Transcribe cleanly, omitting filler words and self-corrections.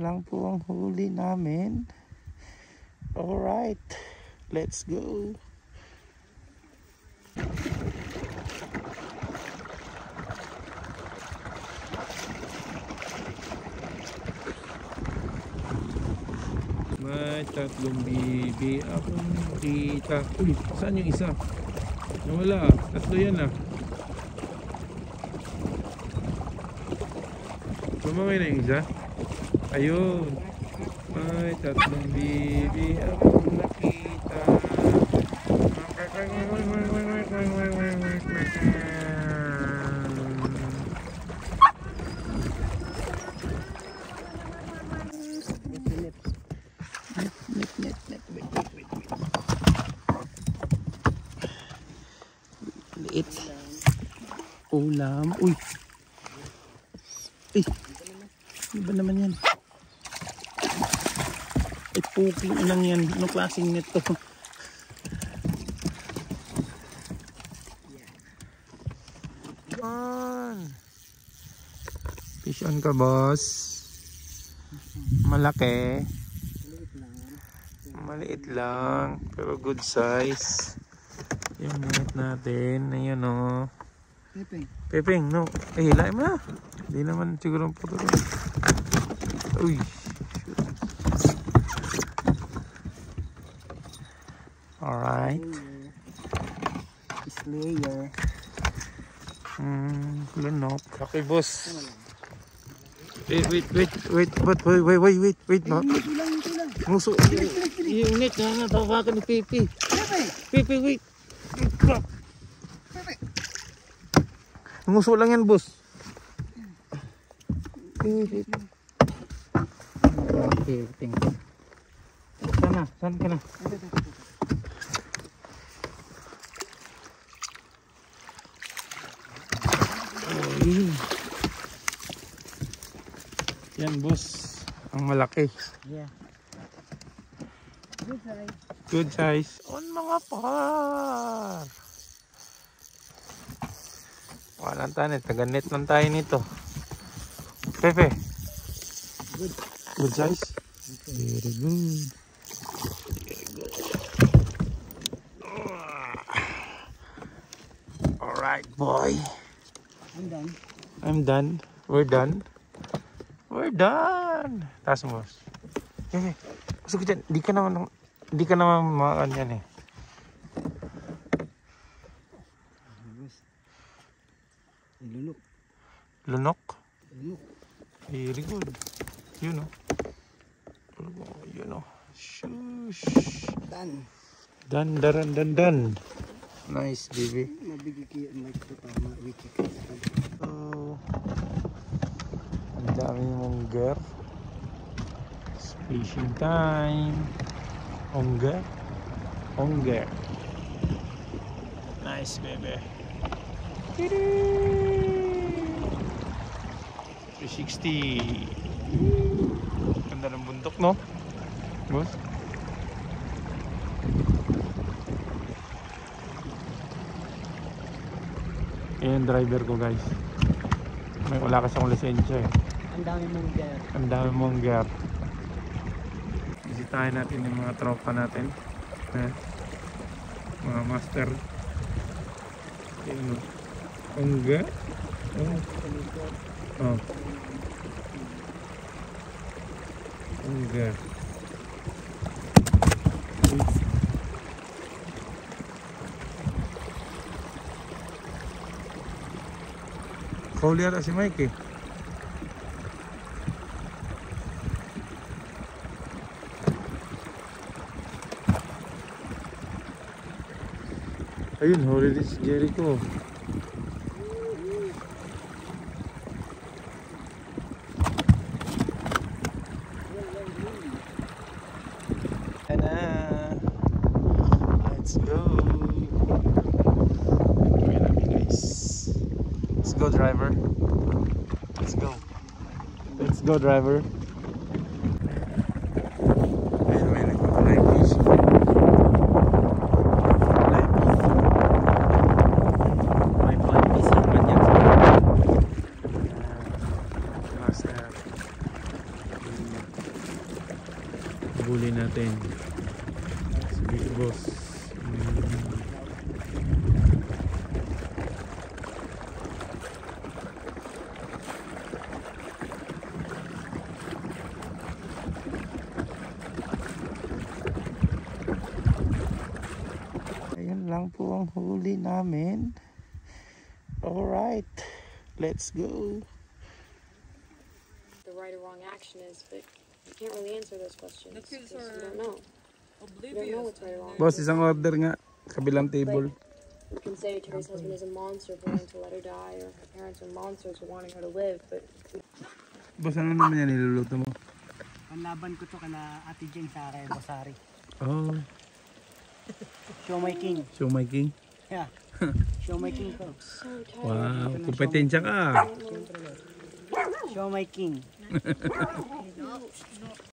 lang po ang huli namin. Alright, let's go. May tatlong bibi akong nakita. Uy, saan yung isa? Nawala, tatlo yan ah. Sumaway na yung isa? Ayun. May tatlong bibi akong nakita. Liit. Ulam. Uy. Eh. Ano ba naman yan? Ay, puking lang yan. Anong klaseng net to? Fish on ka, boss. Malaki. Maliit lang. Pero good size. Yung net natin. Ayan o. Pepeng. Pepeng, no. Eh, hilain mo na. Hindi naman siguro ang puto. Uy. Alright. Slayer. Lunok. Okay, boss. Wait, no. Muso. Yung net na natawakan ni Pipi. Pipi, wait. Muso lang yan, boss. Okay, thank you. Saan ka na? Yan, boss. Ang malaki. Yeah. Good size. Good size. On mga par. Walang tanit. Taganit lang tayo nito. Pepe. Good. Good size? Okay. Very good. Very good. Alright, boy. I'm done. I'm done. We're done. We're done. Taas mo, boss. Okay. Gusto ko dyan. Di ka naman makan yan eh. Lunok. Lunok? Lunok. Very good. You know. You know. Shush. Done. Done. Nice, baby. Oh. Ang dami mong girl. Fishing time. Ongger. Nice, baby. 360. Ganda ng bundok, no? Boss? Ayan driver ko, guys. Wala kasi akong lisensya eh. Ang dami mong gear. Bisitahin natin yung mga tropa natin. Mga master. Ayan o. Ongga. Oh. Ongga. Kauli ata si Mike eh. Ayun, huli din si Jericho. Let's go. Let's go, driver. Let's go. Let's go, driver. Habulin natin. Si Big Boss. Ayan lang po ang huli namin. Alright, let's go. The right or wrong action is, but you can't really answer those questions because you don't know. You don't know what's right or wrong. Boss, isang order nga. Kabilang table. You can say Terry's husband is a monster for wanting to let her die, or her parents are monsters for wanting her to live, but Boss, ano naman yan niluluto mo? Ang laban ko to kana Ate Jane sa akin, Rosari. Oh, Show my king. show my king. Yeah. Show my king ko. so tired. Wow, kompetensya ka. Show my king.